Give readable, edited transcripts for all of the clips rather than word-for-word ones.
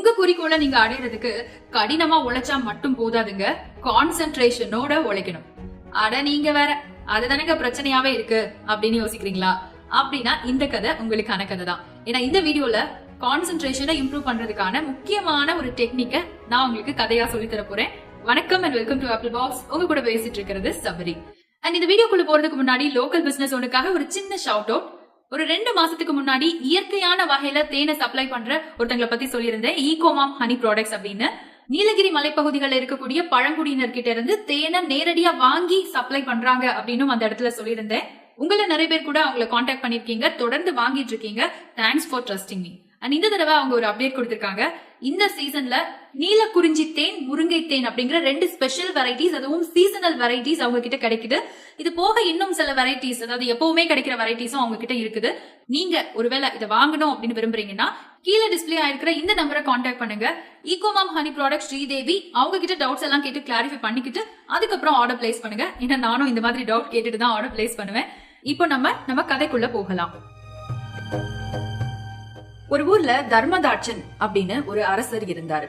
உங்க குறிக்கோளை நீங்க அடையிறதுக்கு கடினமா உழைச்சா மட்டும் போதாதுங்க, கான்சென்ட்ரேஷனோட உழைக்கணும். அட நீங்க வேற, அதுதானங்க பிரச்சனையாவே இருக்கு அப்படின்னு யோசிக்கிறீங்களா? அப்படின்னா இந்த கதை உங்களுக்கான கதை தான். ஏன்னா இந்த வீடியோல கான்சென்ட்ரேஷனை இம்ப்ரூவ் பண்றதுக்கான முக்கியமான ஒரு டெக்னிக்கை நான் உங்களுக்கு கதையா சொல்லி தர போறேன். வணக்கம் and welcome to apple box. உங்க கூட பேசிட்டு இருக்கிறது சபரி. அண்ட் இந்த வீடியோக்குள்ள போறதுக்கு முன்னாடி லோக்கல் பிசினஸ் ஒன்றுக்காக ஒரு சின்ன ஷவுட் அவுட். ஒரு 2 மாசத்துக்கு முன்னாடி இயற்கையான வகையில தேனை சப்ளை பண்ற ஒருத்தங்களை பத்தி சொல்லியிருந்தேன், ஈகோமாம் ஹனி ப்ராடக்ட்ஸ் அப்படின்னு. நீலகிரி மலைப்பகுதிகளில் இருக்கக்கூடிய பழங்குடியினர் கிட்ட இருந்து தேனை நேரடியா வாங்கி சப்ளை பண்றாங்க அப்படின்னு அந்த இடத்துல சொல்லியிருந்தேன். உங்களை நிறைய பேர் கூட அவங்களை கான்டாக்ட் பண்ணிருக்கீங்க, தொடர்ந்து வாங்கிட்டு இருக்கீங்க. Thanks for trusting me. And இந்த தடவை அவங்க ஒரு அப்டேட் கொடுத்திருக்காங்க. இந்த சீசன்ல நீலக்குறிஞ்சி தேன், முருங்கை தேன் அப்படிங்கிற 2 ஸ்பெஷல் வெரைட்டிஸ், அதுவும் சீசனல் வெரைட்டிஸ் அவங்க கிட்ட கிடைக்குது. இது போக இன்னும் சில வெரைட்டிஸ், அதாவது எப்பவுமே கிடைக்கிற வெரைட்டிஸும் அவங்க கிட்ட இருக்குது. நீங்க ஒருவேளை இதை வாங்கணும் அப்படின்னு விரும்புறீங்கன்னா கீழே டிஸ்பிளே ஆயிருக்கிற இந்த நம்பரை கான்டாக்ட் பண்ணுங்க. ஈகோமாம் ஹனி ப்ராடக்ட் ஸ்ரீதேவி அவங்க கிட்ட டவுட்ஸ் எல்லாம் கேட்டு கிளாரிஃபை பண்ணிக்கிட்டு அதுக்கப்புறம் ஆர்டர் பிளேஸ் பண்ணுங்க. ஏன்னா நானும் இந்த மாதிரி டவுட் கேட்டுட்டு தான் ஆர்டர் பிளேஸ் பண்ணுவேன். இப்போ நம்ம கதைக்குள்ள போகலாம். ஒரு ஊர்ல தர்மதாட்சன் அப்படின்னு ஒரு அரசர் இருந்தாரு.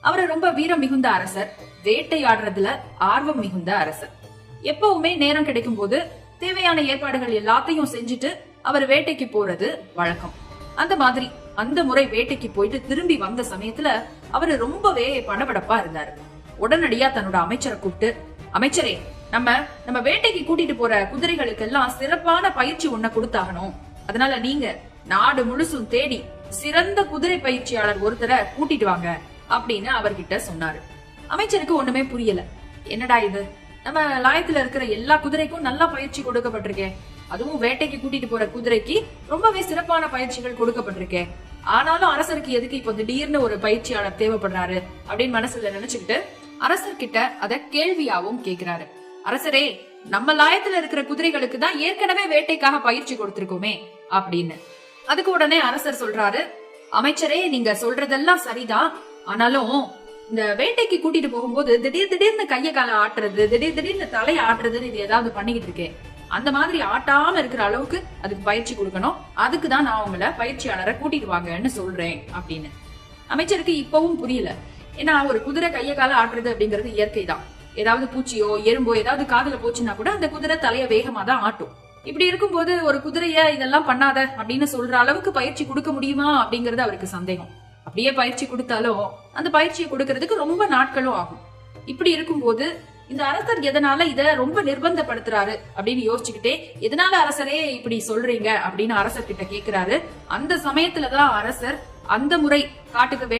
அவரு ரொம்ப வீரம் மிகுந்த அரசர், வேட்டையாடுறதுல ஆர்வம் மிகுந்த அரசர். எப்பவுமே நேரம் கிடைக்கும் போது தேவையான ஏற்பாடுகள் எல்லாத்தையும் செஞ்சுட்டு அவர் வேட்டைக்கு போறது வழக்கம். அந்த மாதிரி அந்த முறை வேட்டைக்கு போயிட்டு திரும்பி வந்த சமயத்துல அவரு ரொம்பவே படபடப்பா இருந்தாரு. உடனடியா தன்னோட அமைச்சரை கூப்பிட்டு, அமைச்சரே, நம்ம வேட்டைக்கு கூட்டிட்டு போற குதிரைகளுக்கு எல்லாம் சிறப்பான பயிற்சி ஒண்ண கொடுத்தாகணும். அதனால நீங்க நாடு முழுசும் தேடி சிறந்த குதிரை பயிற்சியாளர் ஒருத்தரை கூட்டிட்டு வாங்க அப்படின்னு அவர்கிட்ட சொன்னாரு. அமைச்சருக்கு ஒண்ணுமே புரியல. என்னடா இது, நம்ம லாயத்துல இருக்கிற எல்லா குதிரைக்கும் நல்லா பயிற்சி கொடுக்கப்பட்டிருக்கேன், அதுவும் வேட்டைக்கு கூட்டிட்டு போற குதிரைக்கு ரொம்பவே சிறப்பான பயிற்சிகள் கொடுக்கப்பட்டிருக்கேன், ஆனாலும் அரசருக்கு எதுக்கு இப்போ திடீர்னு ஒரு பயிற்சியாளர் தேவைப்படுறாரு அப்படின்னு மனசுல நினைச்சுக்கிட்டு அரசர்கிட்ட அத கேள்வியாவும் கேக்குறாரு. அரசரே, நம்ம லாயத்துல இருக்கிற குதிரைகளுக்கு தான் ஏற்கனவே வேட்டைக்காக பயிற்சி கொடுத்திருக்கோமே அப்படின்னு. அதுக்கு உடனே அரசர் சொல்றாரு, அமைச்சரே, நீங்க சொல்றதெல்லாம் சரிதான், ஆனாலும் இந்த வேட்டைக்கு கூட்டிட்டு போகும்போது திடீர்னு கைய கால ஆட்டுறது, திடீர்னு தலையை ஆட்டுறதுன்னு இது ஏதாவது பண்ணிக்கிட்டு இருக்கேன். அந்த மாதிரி ஆட்டாம இருக்கிற அளவுக்கு அதுக்கு பயிற்சி கொடுக்கணும். அதுக்குதான் நான் உங்களை பயிற்சியாளரை கூட்டிட்டு வாங்கன்னு சொல்றேன் அப்படின்னு. அமைச்சருக்கு இப்பவும் புரியல. ஏன்னா ஒரு குதிரை கைய கால ஆட்டுறது அப்படிங்கிறது இயற்கை தான். ஏதாவது பூச்சியோ எறும்போ ஏதாவது காதுல போச்சுன்னா கூட அந்த குதிரை தலைய வேகமா தான் ஆட்டும். இப்படி இருக்கும்போது ஒரு குதிரைய இதெல்லாம் பண்ணாத அப்படின்னு சொல்ற அளவுக்கு பயிற்சி கொடுக்க முடியுமா அப்படிங்கறது அவருக்கு சந்தேகம். அப்படியே பயிற்சி கொடுத்தாலும் அந்த பயிற்சியை கொடுக்கறதுக்கு ரொம்ப நாட்களும் ஆகும். இப்படி இருக்கும்போது இந்த அரசர் எதனால இத ரொம்ப நிர்பந்தப்படுத்துறாரு அப்படின்னு யோசிச்சுக்கிட்டே, எதனால அரசரே இப்படி சொல்றீங்க அப்படின்னு அரசர் கிட்ட கேக்குறாரு. அந்த சமயத்துலதான் அரசர் அந்த முறை காட்டுக்கு